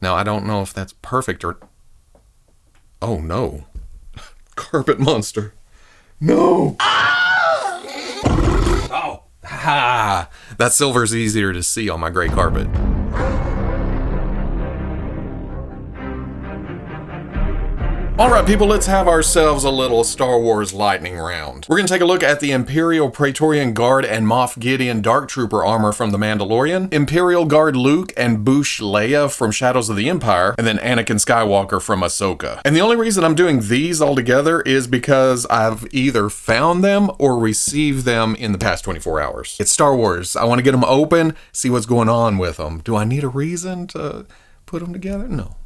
Now, I don't know if that's perfect or... Oh, no. Carpet monster. No! Oh! Ha! That silver's easier to see on my gray carpet. Alright people, let's have ourselves a little Star Wars lightning round. We're going to take a look at the Imperial Praetorian Guard and Moff Gideon Dark Trooper armor from The Mandalorian, Imperial Guard Luke and Boushh Leia from Shadows of the Empire, and then Anakin Skywalker from Ahsoka. And the only reason I'm doing these all together is because I've either found them or received them in the past 24 hours. It's Star Wars. I want to get them open, see what's going on with them. Do I need a reason to put them together? No.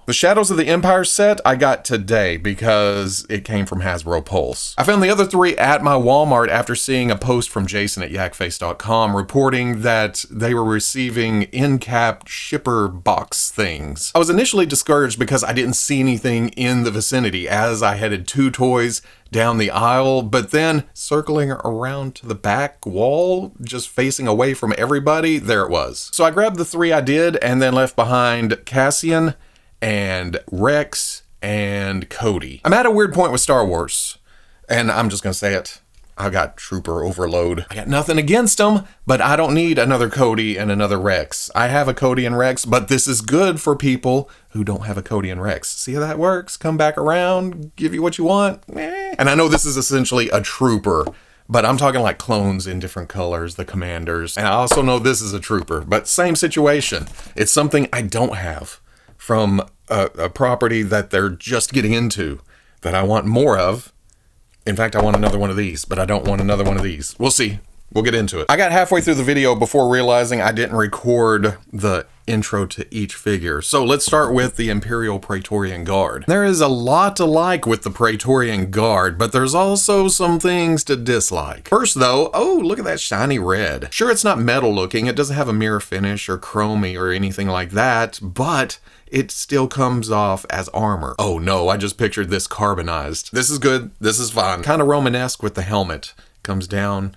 The Shadows of the Empire set I got today because it came from Hasbro Pulse. I found the other three at my Walmart after seeing a post from Jason at yakface.com reporting that they were receiving in-cap shipper box things. I was initially discouraged because I didn't see anything in the vicinity as I headed 2 toys down the aisle, but then circling around to the back wall, just facing away from everybody, there it was. So I grabbed the 3 I did and then left behind Cassian and Rex and Cody. I'm at a weird point with Star Wars, and I'm just gonna say it. I got trooper overload. I got nothing against them, but I don't need another Cody and another Rex. I have a Cody and Rex, but this is good for people who don't have a Cody and Rex. See how that works? Come back around, give you what you want. And I know this is essentially a trooper, but I'm talking like clones in different colors, the commanders. And I also know this is a trooper, but same situation. It's something I don't have from a property that they're just getting into that I want more of. In fact, I want another one of these, but I don't want another one of these. We'll see. We'll get into it. I got halfway through the video before realizing I didn't record the intro to each figure. So let's start with the Imperial Praetorian Guard. There is a lot to like with the Praetorian Guard, but there's also some things to dislike. First though, oh, look at that shiny red. Sure, it's not metal looking. It doesn't have a mirror finish or chromey or anything like that, but it still comes off as armor. Oh no, I just pictured this carbonized. This is good. This is fun. Kind of Romanesque with the helmet. Comes down,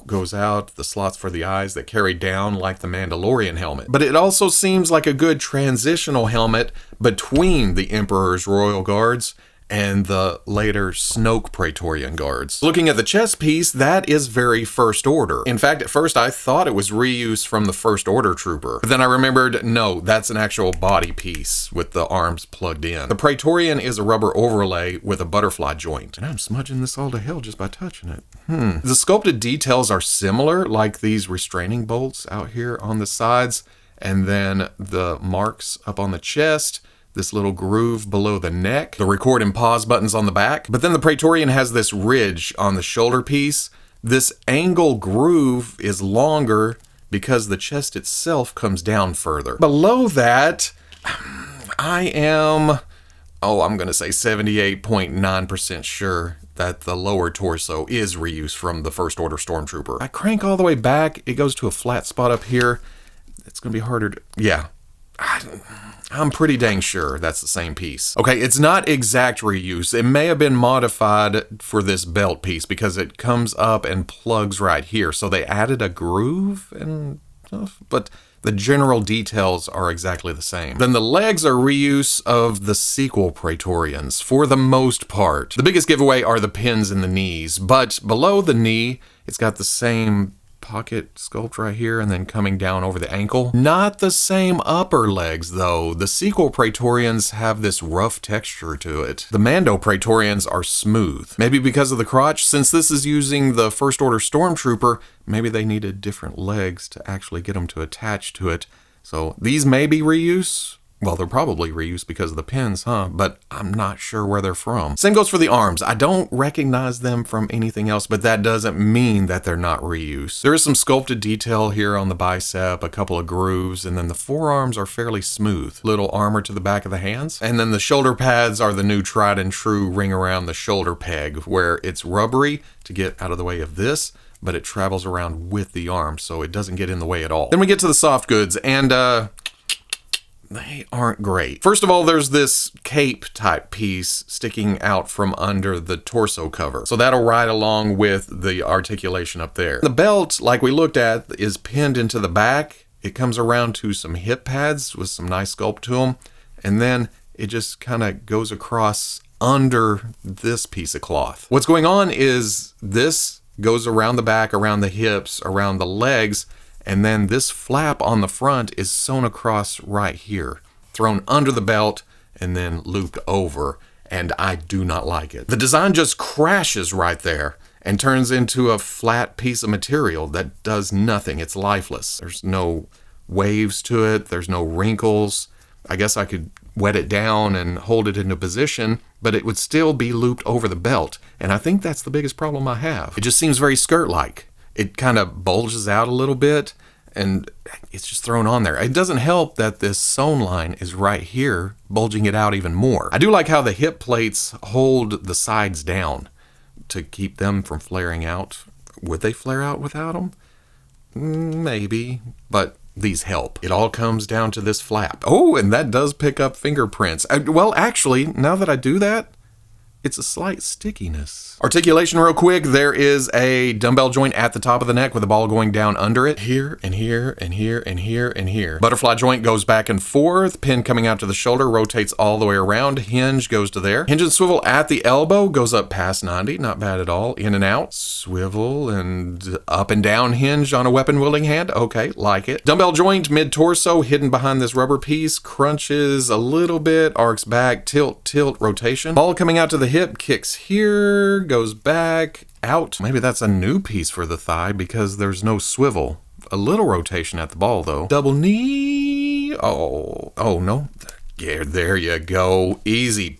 goes out, the slots for the eyes that carry down like the Mandalorian helmet. But it also seems like a good transitional helmet between the Emperor's Royal Guards and the later Snoke Praetorian Guards. Looking at the chest piece, that is very First Order. In fact, at first I thought it was reuse from the First Order Trooper. But then I remembered, no, that's an actual body piece with the arms plugged in. The Praetorian is a rubber overlay with a butterfly joint. And I'm smudging this all to hell just by touching it. The sculpted details are similar, like these restraining bolts out here on the sides, and then the marks up on the chest, this little groove below the neck, the record and pause buttons on the back. But then the Praetorian has this ridge on the shoulder piece. This angle groove is longer because the chest itself comes down further. Below that, I am, I'm gonna say 78.9% sure that the lower torso is reuse from the First Order Stormtrooper. I crank all the way back, it goes to a flat spot up here. It's gonna be harder to, yeah. I'm pretty dang sure that's the same piece. Okay, it's not exact reuse. It may have been modified for this belt piece because it comes up and plugs right here. So they added a groove and stuff, but the general details are exactly the same. Then the legs are reuse of the sequel Praetorians for the most part. The biggest giveaway are the pins in the knees, but below the knee, it's got the same pocket sculpt right here and then coming down over the ankle. Not the same upper legs though. The sequel Praetorians have this rough texture to it. The Mando Praetorians are smooth. Maybe because of the crotch. Since this is using the First Order Stormtrooper, maybe they needed different legs to actually get them to attach to it. So these may be reuse. Well, they're probably reused because of the pins, huh? But I'm not sure where they're from. Same goes for the arms. I don't recognize them from anything else, but that doesn't mean that they're not reused. There is some sculpted detail here on the bicep, a couple of grooves, and then the forearms are fairly smooth. Little armor to the back of the hands. And then the shoulder pads are the new tried and true ring around the shoulder peg, where it's rubbery to get out of the way of this, but it travels around with the arm, so it doesn't get in the way at all. Then we get to the soft goods, and they aren't great. First of all, there's this cape type piece sticking out from under the torso cover. So that'll ride along with the articulation up there. The belt, like we looked at, is pinned into the back It comes around to some hip pads with some nice sculpt to them. And then it just kind of goes across under this piece of cloth. What's going on is this goes around the back, around the hips, around the legs, and then this flap on the front is sewn across right here, thrown under the belt and then looped over, and I do not like it. The design just crashes right there and turns into a flat piece of material that does nothing. It's lifeless. There's no waves to it. There's no wrinkles. I guess I could wet it down and hold it into position, but it would still be looped over the belt. And I think that's the biggest problem I have. It just seems very skirt-like. It kind of bulges out a little bit and it's just thrown on there. It doesn't help that this sewn line is right here, bulging it out even more. I do like how the hip plates hold the sides down to keep them from flaring out. Would they flare out without them? Maybe, but these help. It all comes down to this flap. Oh, and that does pick up fingerprints. Well, actually, now that I do that, it's a slight stickiness. Articulation real quick. There is a dumbbell joint at the top of the neck with a ball going down under it. Here and here and here and here and here. Butterfly joint goes back and forth. Pin coming out to the shoulder rotates all the way around. Hinge goes to there. Hinge and swivel at the elbow goes up past 90. Not bad at all. In and out. Swivel and up and down hinge on a weapon wielding hand. Okay, like it. Dumbbell joint mid-torso hidden behind this rubber piece. Crunches a little bit. Arcs back. Tilt, tilt, rotation. Ball coming out to the hip, kicks here, goes back, out. Maybe that's a new piece for the thigh because there's no swivel. A little rotation at the ball though. Double knee. Oh no. Yeah, there you go. Easy.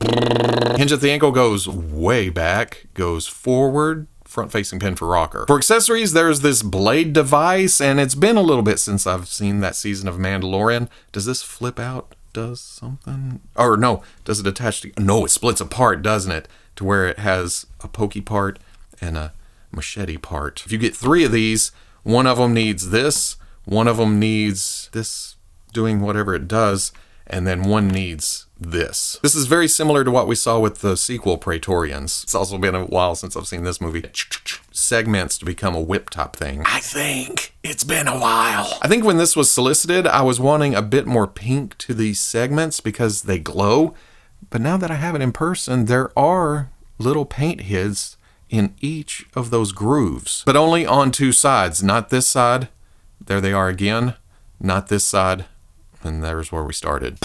Hinge at the ankle goes way back, goes forward. Front facing pin for rocker. For accessories, there's this blade device, and it's been a little bit since I've seen that season of Mandalorian. Does this flip out? Does something, or no, does it attach to, no, it splits apart, doesn't it? To where it has a pokey part and a machete part. If you get 3 of these, one of them needs this, one of them needs this doing whatever it does, and then one needs this. This is very similar to what we saw with the sequel Praetorians. It's also been a while since I've seen this movie. Segments to become a whip top thing. I think it's been a while. I think when this was solicited, I was wanting a bit more pink to these segments because they glow. But now that I have it in person, there are little paint hits in each of those grooves. But only on 2 sides, not this side. There they are again. Not this side. And there's where we started.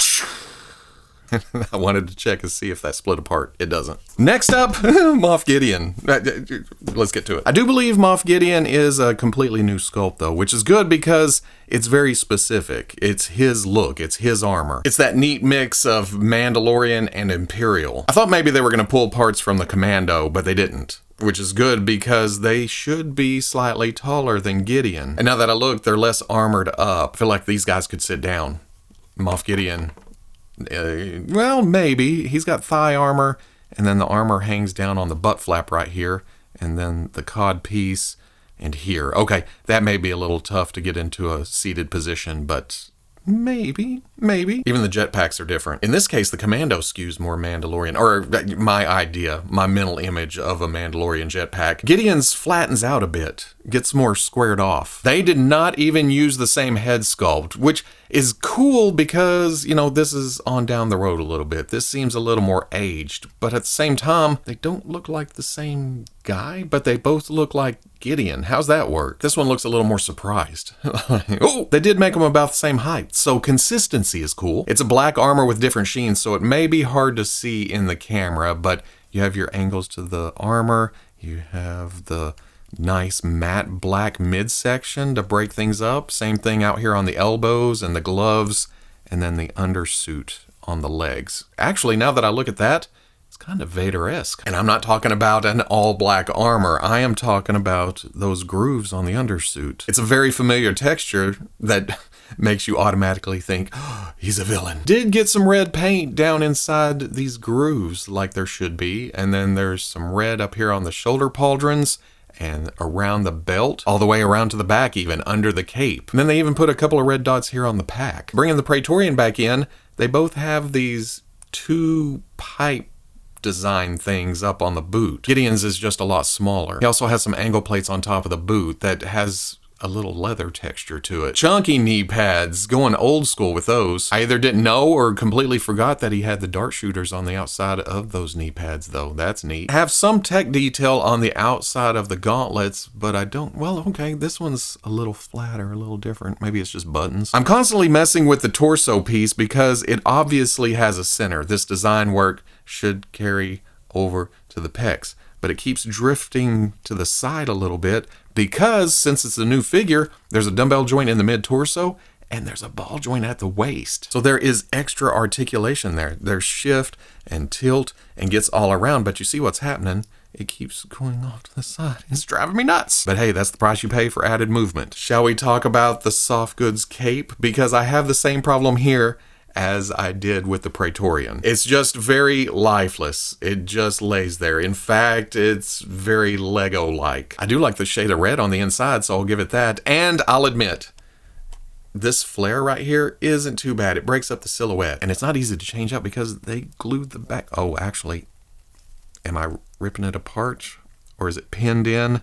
I wanted to check and see if that split apart. It doesn't. Next up, Moff Gideon. Let's get to it. I do believe Moff Gideon is a completely new sculpt though, which is good because it's very specific. It's his look. It's his armor. It's that neat mix of Mandalorian and Imperial. I thought maybe they were going to pull parts from the Commando, but they didn't. Which is good because they should be slightly taller than Gideon. And now that I look, they're less armored up. I feel like these guys could sit down. Moff Gideon, well, maybe. He's got thigh armor, and then the armor hangs down on the butt flap right here, and then the cod piece, and here. Okay, that may be a little tough to get into a seated position, but maybe. Even the jetpacks are different. In this case, the Commando skews more Mandalorian, or my idea, my mental image of a Mandalorian jetpack. Gideon's flattens out a bit, gets more squared off. They did not even use the same head sculpt, which is cool because, you know, this is on down the road a little bit. This seems a little more aged, but at the same time, they don't look like the same guy, but they both look like Gideon. How's that work? This one looks a little more surprised. Oh, they did make them about the same height, so consistency is cool. It's a black armor with different sheens, so it may be hard to see in the camera, but you have your angles to the armor, you have the nice matte black midsection to break things up. Same thing out here on the elbows and the gloves, and then the undersuit on the legs. Actually, now that I look at that, it's kind of Vader-esque. And I'm not talking about an all-black armor. I am talking about those grooves on the undersuit. It's a very familiar texture that makes you automatically think, oh, he's a villain. Did get some red paint down inside these grooves like there should be, and then there's some red up here on the shoulder pauldrons, and around the belt, all the way around to the back even, under the cape. And then they even put a couple of red dots here on the pack. Bringing the Praetorian back in, they both have these 2 pipe design things up on the boot. Gideon's is just a lot smaller. He also has some angle plates on top of the boot that has a little leather texture to it. Chunky knee pads, going old school with those. I either didn't know or completely forgot that he had the dart shooters on the outside of those knee pads though. That's neat. Have some tech detail on the outside of the gauntlets, but I don't, well, okay, this one's a little flatter, a little different. Maybe it's just buttons. I'm constantly messing with the torso piece because it obviously has a center. This design work should carry over to the pecs, but it keeps drifting to the side a little bit because since it's a new figure, there's a dumbbell joint in the mid-torso and there's a ball joint at the waist. So there is extra articulation there. There's shift and tilt and gets all around, but you see what's happening. It keeps going off to the side. It's driving me nuts. But hey, that's the price you pay for added movement. Shall we talk about the soft goods cape? Because I have the same problem here as I did with the Praetorian. It's just very lifeless. It just lays there. In fact, it's very Lego-like. I do like the shade of red on the inside, so I'll give it that. And I'll admit, this flare right here isn't too bad. It breaks up the silhouette. And it's not easy to change out because they glued the back. Oh, actually, am I ripping it apart? Or is it pinned in?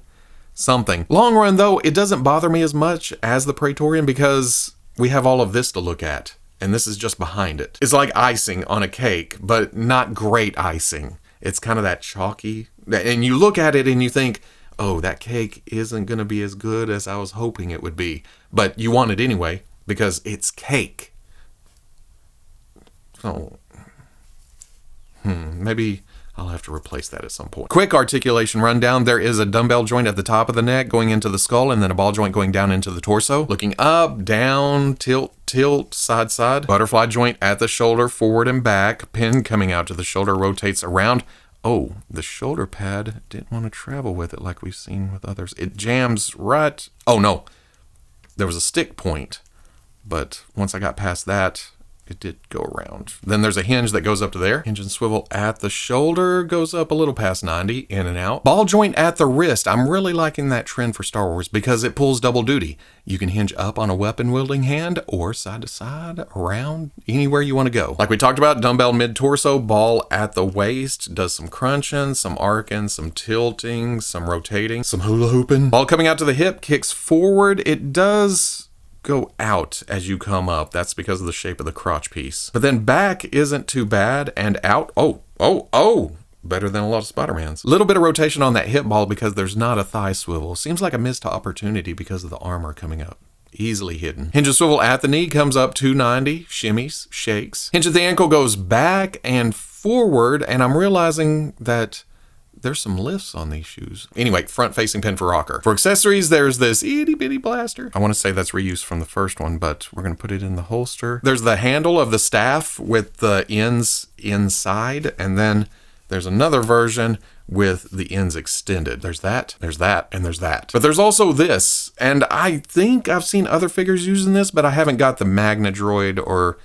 Something. Long run, though, it doesn't bother me as much as the Praetorian because we have all of this to look at. And this is just behind it. It's like icing on a cake, but not great icing. It's kind of that chalky. And you look at it and you think, oh, that cake isn't going to be as good as I was hoping it would be. But you want it anyway because it's cake. So, maybe I'll have to replace that at some point. Quick articulation rundown. There is a dumbbell joint at the top of the neck going into the skull and then a ball joint going down into the torso. Looking up, down, tilt, tilt, side, side. Butterfly joint at the shoulder, forward and back. Pin coming out to the shoulder, rotates around. Oh, the shoulder pad didn't want to travel with it like we've seen with others. It jams right. Oh no, there was a stick point, but once I got past that, it did go around. Then there's a hinge that goes up to there. Hinge and swivel at the shoulder, goes up a little past 90, in and out. Ball joint at the wrist. I'm really liking that trend for Star Wars because it pulls double duty. You can hinge up on a weapon wielding hand or side to side, around, anywhere you want to go. Like we talked about, dumbbell mid-torso, ball at the waist, does some crunching, some arcing, some tilting, some rotating, some hula hooping. Ball coming out to the hip, kicks forward. It does go out as you come up. That's because of the shape of the crotch piece. But then back isn't too bad, and out, oh, better than a lot of Spider-Mans. Little bit of rotation on that hip ball because there's not a thigh swivel. Seems like a missed opportunity because of the armor coming up. Easily hidden. Hinge and swivel at the knee comes up 290, shimmies, shakes. Hinge at the ankle goes back and forward, and I'm realizing that there's some lifts on these shoes. Anyway, front-facing pin for rocker. For accessories, there's this itty-bitty blaster. I want to say that's reused from the first one, but we're going to put it in the holster. There's the handle of the staff with the ends inside, and then there's another version with the ends extended. There's that, and there's that. But there's also this, and I think I've seen other figures using this, but I haven't got the Magna Droid or,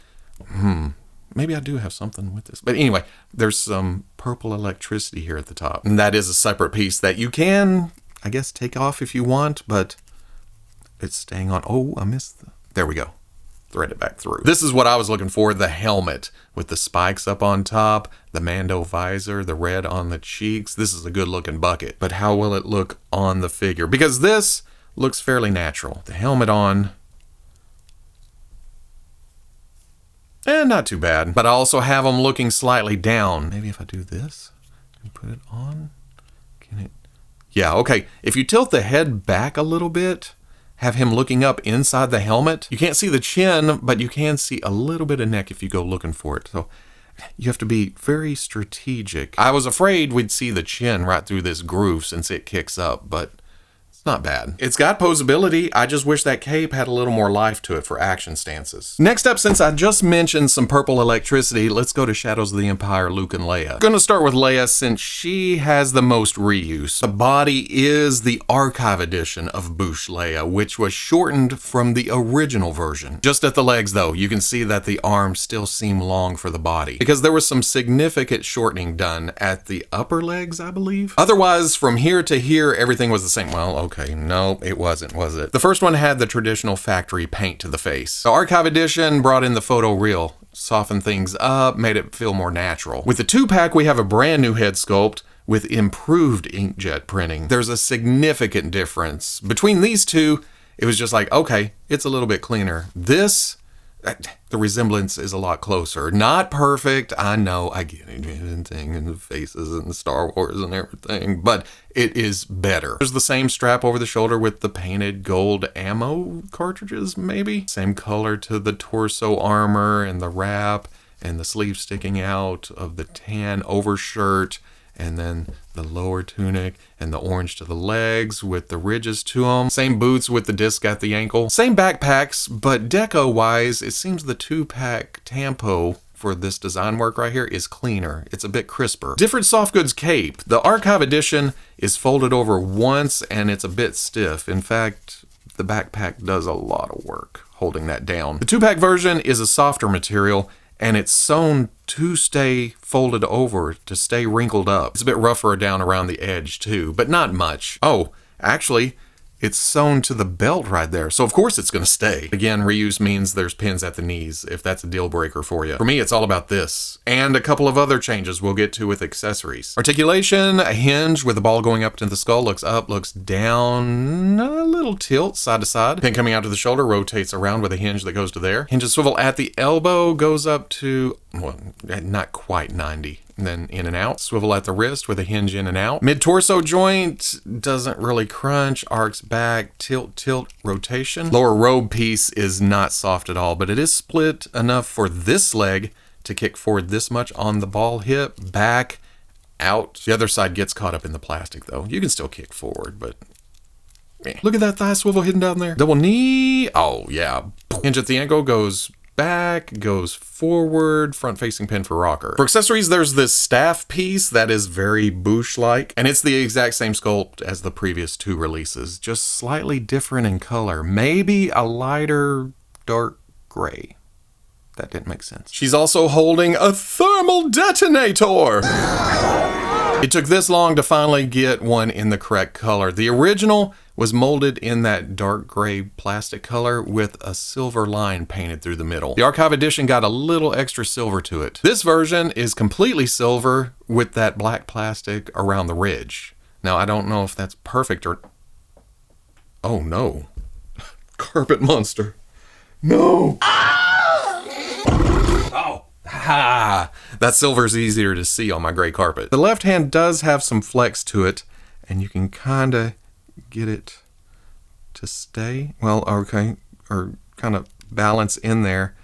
maybe I do have something with this. But anyway, there's some purple electricity here at the top. And that is a separate piece that you can, I guess, take off if you want, but it's staying on. Oh, I missed there we go. Thread it back through. This is what I was looking for, the helmet with the spikes up on top, the Mando visor, the red on the cheeks. This is a good looking bucket. But how will it look on the figure? Because this looks fairly natural. The helmet on, not too bad. But I also have them looking slightly down. Maybe if I do this and put it on, can it? Yeah, okay. If you tilt the head back a little bit, have him looking up inside the helmet, you can't see the chin, but you can see a little bit of neck if you go looking for it. So you have to be very strategic. I was afraid we'd see the chin right through this groove since it kicks up, but it's not bad. It's got posability. I just wish that cape had a little more life to it for action stances. Next up, since I just mentioned some purple electricity, let's go to Shadows of the Empire, Luke and Leia. I'm gonna start with Leia since she has the most reuse. The body is the archive edition of Boushh Leia, which was shortened from the original version. Just at the legs though, you can see that the arms still seem long for the body because there was some significant shortening done at the upper legs, I believe. Otherwise, from here to here, everything was the same. Well, okay, no, it wasn't, was it? The first one had the traditional factory paint to the face. The Archive Edition brought in the photo real, softened things up, made it feel more natural. With the 2-pack, we have a brand new head sculpt with improved inkjet printing. There's a significant difference. Between these two, it was just like, okay, it's a little bit cleaner. This, the resemblance is a lot closer. Not perfect, I know, I get it, and the faces and the Star Wars and everything, but it is better. There's the same strap over the shoulder with the painted gold ammo cartridges, maybe? Same color to the torso armor and the wrap and the sleeve sticking out of the tan overshirt, and then the lower tunic and the orange to the legs with the ridges to them. Same boots with the disc at the ankle. Same backpacks, but deco-wise, it seems the 2-pack Tampo for this design work right here is cleaner. It's a bit crisper. Different soft goods cape. The Archive Edition is folded over once and it's a bit stiff. In fact, the backpack does a lot of work holding that down. The 2-pack version is a softer material and it's sewn to stay folded over, to stay wrinkled up. It's a bit rougher down around the edge too, but not much. Oh, actually, it's sewn to the belt right there, so of course it's gonna stay. Again, reuse means there's pins at the knees, if that's a deal breaker for you. For me, it's all about this, and a couple of other changes we'll get to with accessories. Articulation, a hinge with the ball going up to the skull, looks up, looks down, a little tilt side to side. Pin coming out to the shoulder rotates around with a hinge that goes to there. Hinge and swivel at the elbow goes up to, well, not quite 90. And then in and out. Swivel at the wrist with a hinge in and out. Mid-torso joint doesn't really crunch, arcs back, tilt, rotation. Lower robe piece is not soft at all, but it is split enough for this leg to kick forward this much on the ball hip, back, out. The other side gets caught up in the plastic though. You can still kick forward, but look at that thigh swivel hidden down there. Double knee, oh yeah. Hinge at the ankle goes back, goes forward, front-facing pin for rocker. For accessories, there's this staff piece that is very Boushh-like, and it's the exact same sculpt as the previous 2 releases, just slightly different in color. Maybe a lighter dark gray. That didn't make sense. She's also holding a thermal detonator! It took this long to finally get one in the correct color. The original was molded in that dark gray plastic color with a silver line painted through the middle. The Archive Edition got a little extra silver to it. This version is completely silver with that black plastic around the ridge. Now, I don't know if that's perfect or... Oh no. Carpet monster. No! Oh! Ha! That silver's easier to see on my gray carpet. The left hand does have some flex to it, and you can kinda get it to stay, well, okay, or kind of balance in there,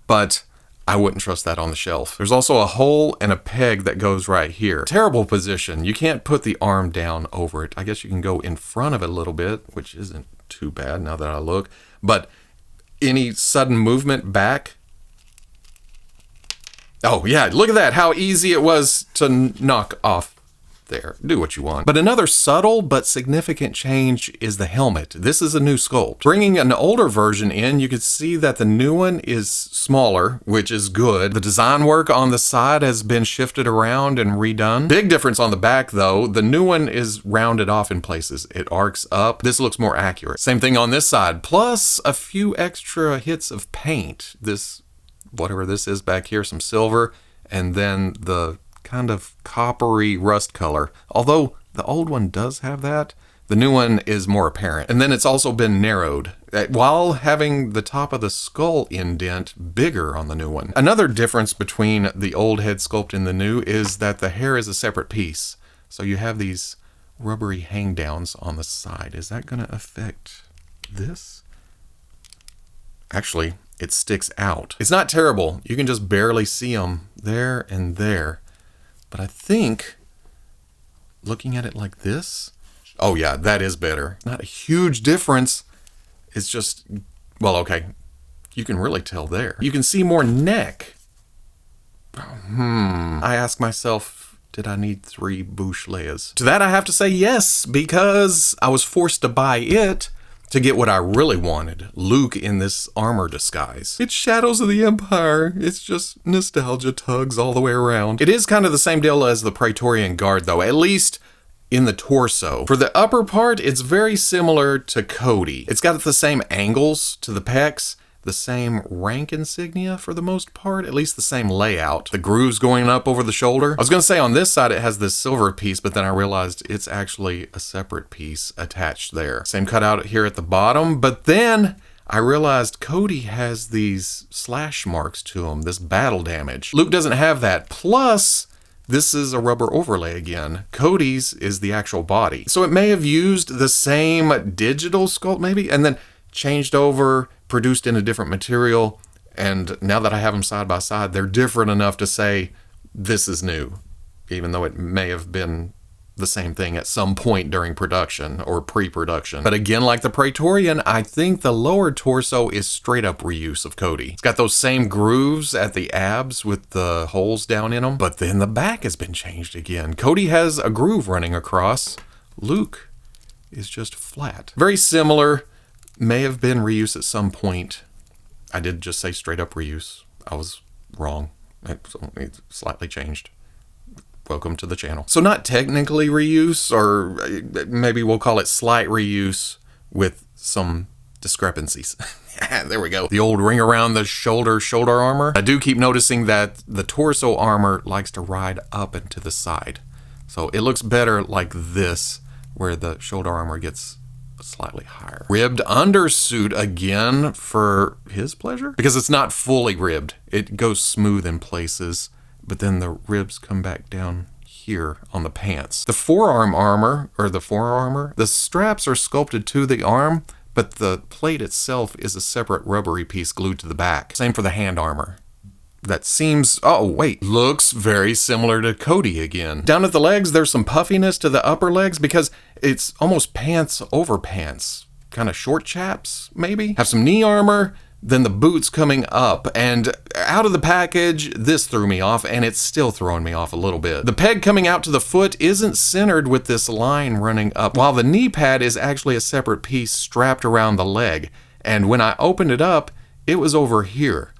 but I wouldn't trust that on the shelf. There's also a hole and a peg that goes right here. Terrible position. You can't put the arm down over it. I guess you can go in front of it a little bit, which isn't too bad now that I look, but any sudden movement back, oh yeah, look at that, how easy it was to knock off. There, do what you want. But another subtle but significant change is the helmet. This is a new sculpt. Bringing an older version in, you can see that the new one is smaller, which is good. The design work on the side has been shifted around and redone. Big difference on the back though. The new one is rounded off in places. It arcs up. This looks more accurate. Same thing on this side, plus a few extra hits of paint. This, whatever this is back here, some silver, and then the kind of coppery rust color. Although the old one does have that, the new one is more apparent. And then it's also been narrowed, while having the top of the skull indent bigger on the new one. Another difference between the old head sculpt and the new is that the hair is a separate piece. So you have these rubbery hang downs on the side. Is that gonna affect this? Actually, it sticks out. It's not terrible. You can just barely see them there and there. But I think, looking at it like this, oh yeah, that is better. Not a huge difference. It's just, well, okay, you can really tell there. You can see more neck. I ask myself, did I need 3 Boushh Leias? To that I have to say yes, because I was forced to buy it to get what I really wanted, Luke in this armor disguise. It's Shadows of the Empire. It's just nostalgia tugs all the way around. It is kind of the same deal as the Praetorian Guard though, at least in the torso. For the upper part, it's very similar to Cody. It's got the same angles to the pecs. the same rank insignia for the most part, at least the same layout. The grooves going up over the shoulder. I was going to say on this side it has this silver piece, but then I realized it's actually a separate piece attached there. Same cutout here at the bottom, but then I realized Cody has these slash marks to him, this battle damage. Luke doesn't have that. Plus, this is a rubber overlay again. Cody's is the actual body. So it may have used the same digital sculpt maybe, and then changed over, produced in a different material, and now that I have them side by side, they're different enough to say this is new, even though it may have been the same thing at some point during production or pre-production. But again, like the Praetorian, I think the lower torso is straight up reuse of Cody. It's got those same grooves at the abs with the holes down in them, but then the back has been changed again. Cody has a groove running across. Luke is just flat. Very similar. May have been reuse at some point. I did just say straight up reuse. I was wrong. It's slightly changed. Welcome to the channel. So not technically reuse, or maybe we'll call it slight reuse with some discrepancies. There we go. The old ring around the shoulder armor. I do keep noticing that the torso armor likes to ride up and to the side. So it looks better like this, where the shoulder armor gets slightly higher. Ribbed undersuit again for his pleasure, because it's not fully ribbed. It goes smooth in places, but then the ribs come back down here on the pants. The forearm armor, or the forearmor, the straps are sculpted to the arm, but the plate itself is a separate rubbery piece glued to the back. Same for the hand armor. That seems, oh wait, looks very similar to Cody again. Down at the legs, there's some puffiness to the upper legs because it's almost pants over pants. Kind of short chaps, maybe? Have some knee armor, then the boots coming up. And out of the package, this threw me off, and it's still throwing me off a little bit. The peg coming out to the foot isn't centered with this line running up, while the knee pad is actually a separate piece strapped around the leg. And when I opened it up, it was over here.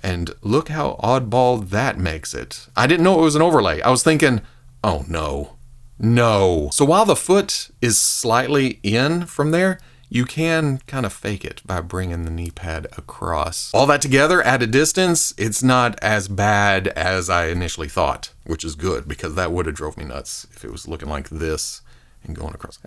And look how oddball that makes it. I didn't know it was an overlay. I was thinking, oh no, no. So while the foot is slightly in from there, you can kind of fake it by bringing the knee pad across. All that together at a distance, it's not as bad as I initially thought, which is good because that would have drove me nuts if it was looking like this and going across.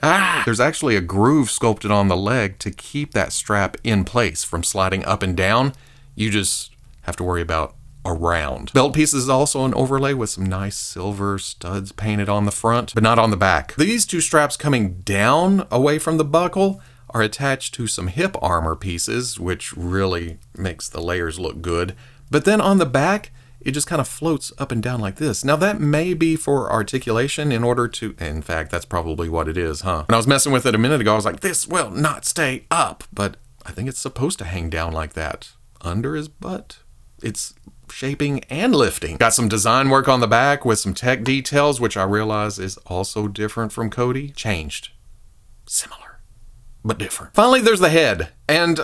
There's actually a groove sculpted on the leg to keep that strap in place from sliding up and down. You just have to worry about around. Belt piece is also an overlay with some nice silver studs painted on the front, but not on the back. These two straps coming down away from the buckle are attached to some hip armor pieces, which really makes the layers look good. But then on the back, it just kind of floats up and down like this. Now that may be for articulation in order to, in fact, that's probably what it is, huh? When I was messing with it a minute ago, I was like, this will not stay up, but I think it's supposed to hang down like that under his butt. It's shaping and lifting. Got some design work on the back with some tech details, which I realize is also different from Cody. Changed. Similar, but different. Finally, there's the head. And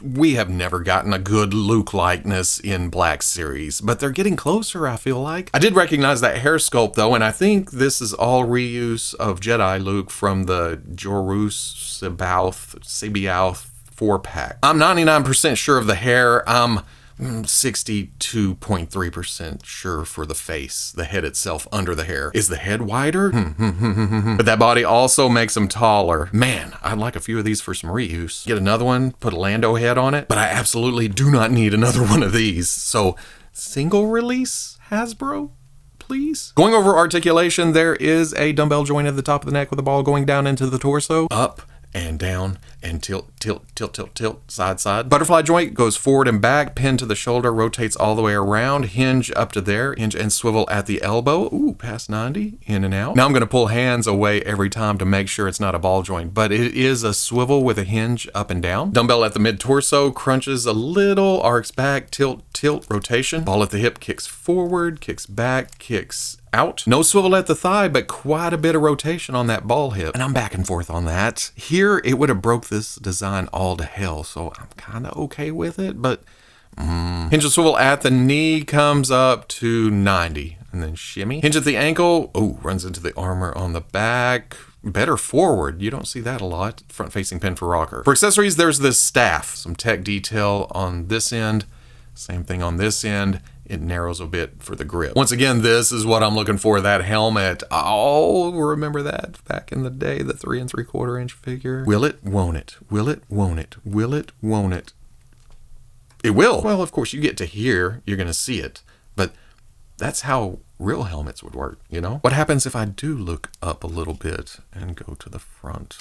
we have never gotten a good Luke likeness in Black Series, but they're getting closer, I feel like. I did recognize that hair sculpt though, and I think this is all reuse of Jedi Luke from the Jorus Sibiauth 4-pack. I'm 99% sure of the hair. I'm 62.3% sure for the face, the head itself under the hair. Is the head wider? But that body also makes him taller. Man, I'd like a few of these for some reuse. Get another one, put a Lando head on it, but I absolutely do not need another one of these. So, single release Hasbro? Please? Going over articulation, there is a dumbbell joint at the top of the neck with the ball going down into the torso. Up and down and tilt, side, side. Butterfly joint goes forward and back, pin to the shoulder, rotates all the way around, hinge up to there, hinge and swivel at the elbow. Ooh, past 90, in and out. Now I'm gonna pull hands away every time to make sure it's not a ball joint, but it is a swivel with a hinge up and down. Dumbbell at the mid-torso, crunches a little, arcs back, tilt, rotation. Ball at the hip, kicks forward, kicks back, kicks out. No swivel at the thigh, but quite a bit of rotation on that ball hip. And I'm back and forth on that. Here, it would have broke this design all to hell, so I'm kind of okay with it, but hinge and swivel at the knee comes up to 90, and then shimmy. Hinge at the ankle, runs into the armor on the back. better forward. You don't see that a lot. Front-facing pin for rocker. For accessories, there's this staff. Some tech detail on this end. Same thing on this end. It narrows a bit for the grip. Once again, this is what I'm looking for, that helmet. Oh, remember that back in the day, the 3 3/4 inch figure? Will it, won't it? Will it, won't it? Will it, won't it? It will. Well, of course, you get to here, you're going to see it. But that's how real helmets would work, you know? What happens if I do look up a little bit and go to the front?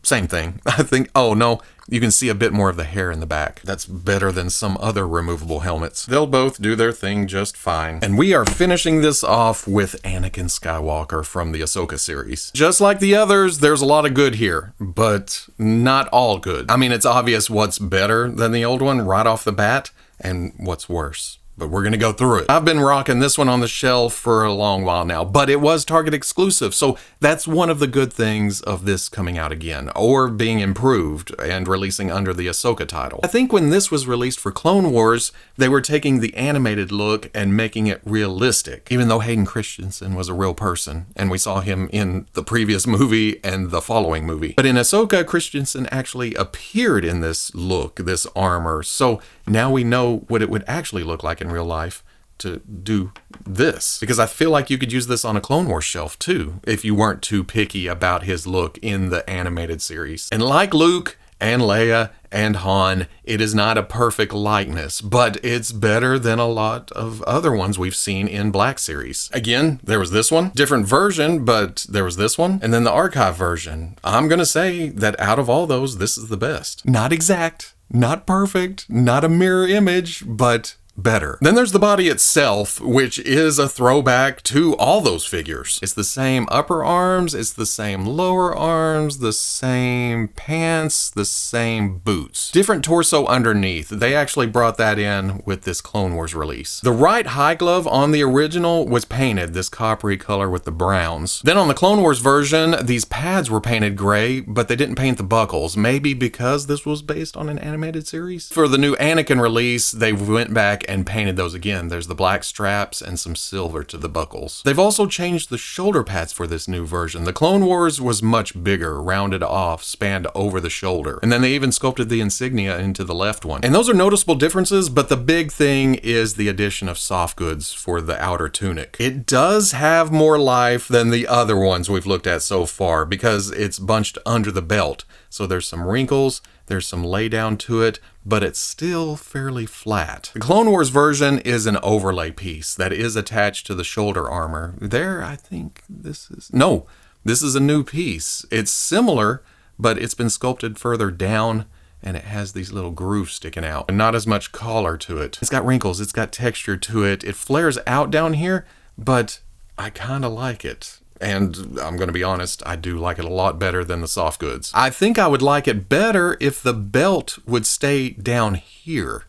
Same thing. I think, oh no, you can see a bit more of the hair in the back. That's better than some other removable helmets. They'll both do their thing just fine. And we are finishing this off with Anakin Skywalker from the Ahsoka series. Just like the others, there's a lot of good here, but not all good. I mean, it's obvious what's better than the old one right off the bat and what's worse. But we're going to go through it. I've been rocking this one on the shelf for a long while now, but it was Target exclusive, so that's one of the good things of this coming out again, or being improved and releasing under the Ahsoka title. I think when this was released for Clone Wars, they were taking the animated look and making it realistic, even though Hayden Christensen was a real person, and we saw him in the previous movie and the following movie. But in Ahsoka, Christensen actually appeared in this look, this armor, so now we know what it would actually look like in real life to do this. Because I feel like you could use this on a Clone Wars shelf too, if you weren't too picky about his look in the animated series. And like Luke and Leia and Han, it is not a perfect likeness, but it's better than a lot of other ones we've seen in Black Series. Again, there was this one, different version, but there was this one, and then the archive version. I'm gonna say that out of all those, this is the best. Not exact, not perfect, not a mirror image, but better. Then there's the body itself, which is a throwback to all those figures. It's the same upper arms, it's the same lower arms, the same pants, the same boots. Different torso underneath. They actually brought that in with this Clone Wars release. The right high glove on the original was painted this coppery color with the browns. Then on the Clone Wars version, these pads were painted gray, but they didn't paint the buckles. Maybe because this was based on an animated series? For the new Anakin release, they went back and painted those again. There's the black straps and some silver to the buckles. They've also changed the shoulder pads for this new version. The Clone Wars was much bigger, rounded off, spanned over the shoulder. And then they even sculpted the insignia into the left one. And those are noticeable differences, but the big thing is the addition of soft goods for the outer tunic. It does have more life than the other ones we've looked at so far because it's bunched under the belt. So there's some wrinkles, there's some lay down to it, but it's still fairly flat. The Clone Wars version is an overlay piece that is attached to the shoulder armor. There, I think this is... No, this is a new piece. It's similar, but it's been sculpted further down, and it has these little grooves sticking out, and not as much collar to it. It's got wrinkles, it's got texture to it. It flares out down here, but I kind of like it. And I'm going to be honest, I do like it a lot better than the soft goods. I think I would like it better if the belt would stay down here,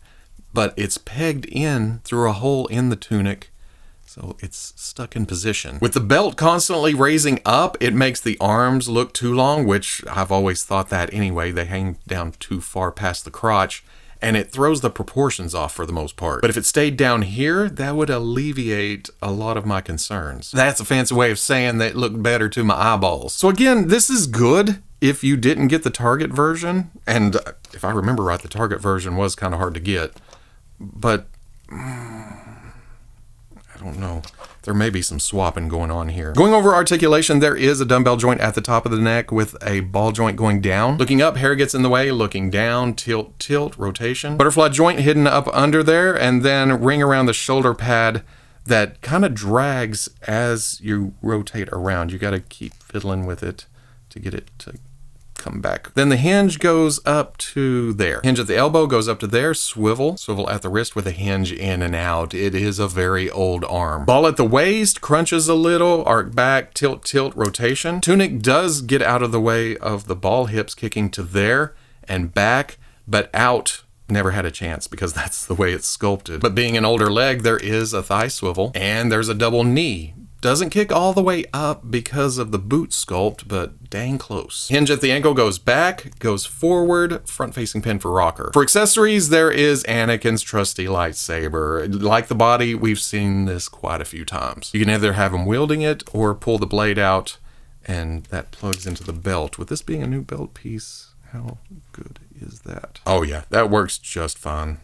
but it's pegged in through a hole in the tunic, so it's stuck in position. With the belt constantly raising up, it makes the arms look too long, which I've always thought that anyway. They hang down too far past the crotch, and it throws the proportions off for the most part. But if it stayed down here, that would alleviate a lot of my concerns. That's a fancy way of saying that it looked better to my eyeballs. So again, this is good if you didn't get the Target version. And if I remember right, the Target version was kind of hard to get. But I don't know. There may be some swapping going on here. Going over articulation, there is a dumbbell joint at the top of the neck with a ball joint going down. Looking up, hair gets in the way. Looking down, tilt, tilt, rotation. Butterfly joint hidden up under there, and then ring around the shoulder pad that kind of drags as you rotate around. You got to keep fiddling with it to get it to come back. Then the hinge goes up to there. Hinge at the elbow goes up to there. Swivel at the wrist with a hinge in and out. It is a very old arm. Ball at the waist, crunches a little, arc back, tilt, tilt, rotation. Tunic does get out of the way of the ball hips kicking to there and back, but out never had a chance because that's the way it's sculpted. But being an older leg, there is a thigh swivel and there's a double knee Doesn't kick all the way up because of the boot sculpt, but dang close. Hinge at the ankle goes back, goes forward, front-facing pin for rocker. For accessories, there is Anakin's trusty lightsaber. Like the body, we've seen this quite a few times. You can either have him wielding it or pull the blade out, and that plugs into the belt. With this being a new belt piece, how good is that? Oh yeah, that works just fine.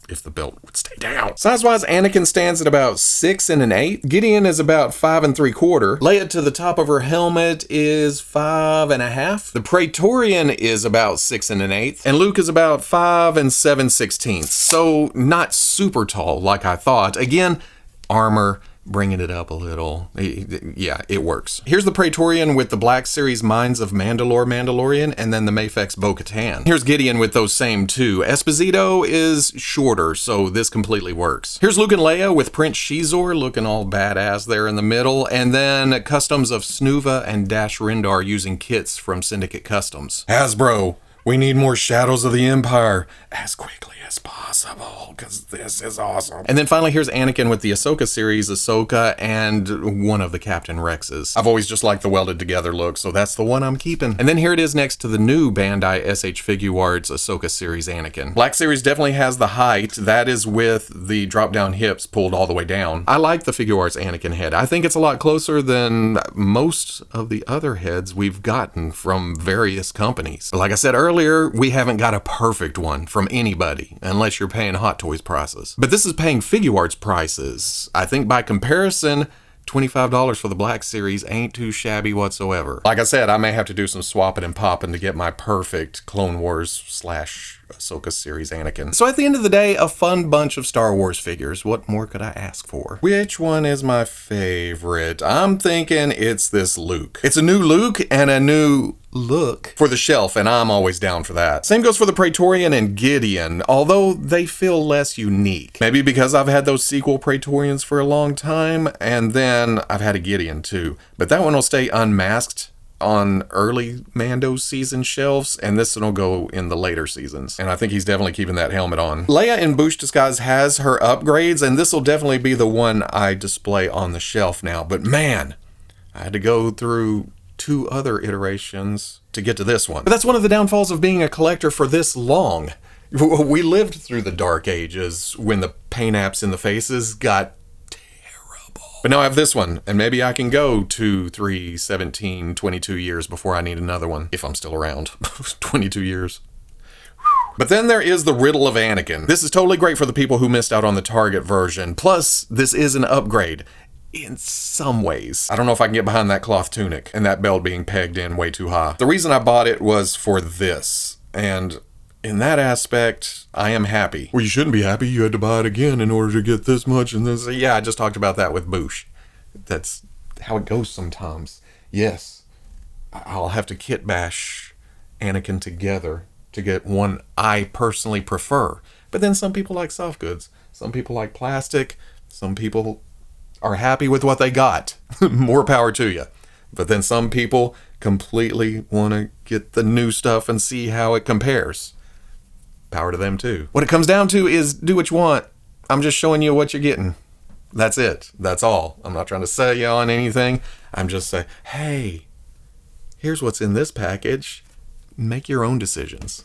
If the belt would stay down. Size-wise, Anakin stands at about 6 1/8. Gideon is about 5 3/4. Leia to the top of her helmet is 5 1/2. The Praetorian is about 6 1/8. And Luke is about 5 7/16. So not super tall like I thought. Again, armor, bringing it up a little. Yeah, it works. Here's the Praetorian with the Black Series Mines of Mandalorian, and then the Mafex Bo-Katan. Here's Gideon with those same two. Esposito is shorter, so this completely works. Here's Luke and Leia with Prince Shizor looking all badass there in the middle, and then customs of Snuva and Dash Rendar using kits from Syndicate Customs. Hasbro, we need more Shadows of the Empire as quickly as possible, because this is awesome. And then finally, here's Anakin with the Ahsoka series, Ahsoka, and one of the Captain Rexes. I've always just liked the welded together look, so that's the one I'm keeping. And then here it is next to the new Bandai SH Figuarts Ahsoka series Anakin. Black series definitely has the height. That is with the drop-down hips pulled all the way down. I like the Figuarts Anakin head. I think it's a lot closer than most of the other heads we've gotten from various companies. But like I said earlier, we haven't got a perfect one from anybody, unless you're paying Hot Toys prices. But this is paying Figuarts prices. I think by comparison, $25 for the Black Series ain't too shabby whatsoever. Like I said, I may have to do some swapping and popping to get my perfect Clone Wars / Ahsoka series Anakin. So at the end of the day, a fun bunch of Star Wars figures. What more could I ask for? Which one is my favorite? I'm thinking it's this Luke. It's a new Luke and a new look for the shelf, and I'm always down for that. Same goes for the Praetorian and Gideon, although they feel less unique. Maybe because I've had those sequel Praetorians for a long time, and then I've had a Gideon too. But that one will stay unmasked on early Mando season shelves, and this one will go in the later seasons. And I think he's definitely keeping that helmet on. Leia in Boushh disguise has her upgrades, and this will definitely be the one I display on the shelf now. But man, I had to go through 2 other iterations to get to this one. But that's one of the downfalls of being a collector for this long. We lived through the dark ages when the paint apps in the faces got terrible. But now I have this one, and maybe I can go 2, 3, 17, 22 years before I need another one, if I'm still around. 22 years. But then there is the Riddle of Anakin. This is totally great for the people who missed out on the Target version. Plus, this is an upgrade. In some ways. I don't know if I can get behind that cloth tunic and that belt being pegged in way too high. The reason I bought it was for this, and in that aspect, I am happy. Well, you shouldn't be happy. You had to buy it again in order to get this much and this. Yeah, I just talked about that with Boushh. That's how it goes sometimes. Yes, I'll have to kit bash Anakin together to get one I personally prefer. But then some people like soft goods. Some people like plastic. Some people are happy with what they got. More power to you. But then some people completely want to get the new stuff and see how it compares. Power to them too. What it comes down to is do what you want. I'm just showing you what you're getting. That's it. That's all. I'm not trying to sell you on anything. I'm just saying, hey, here's what's in this package. Make your own decisions.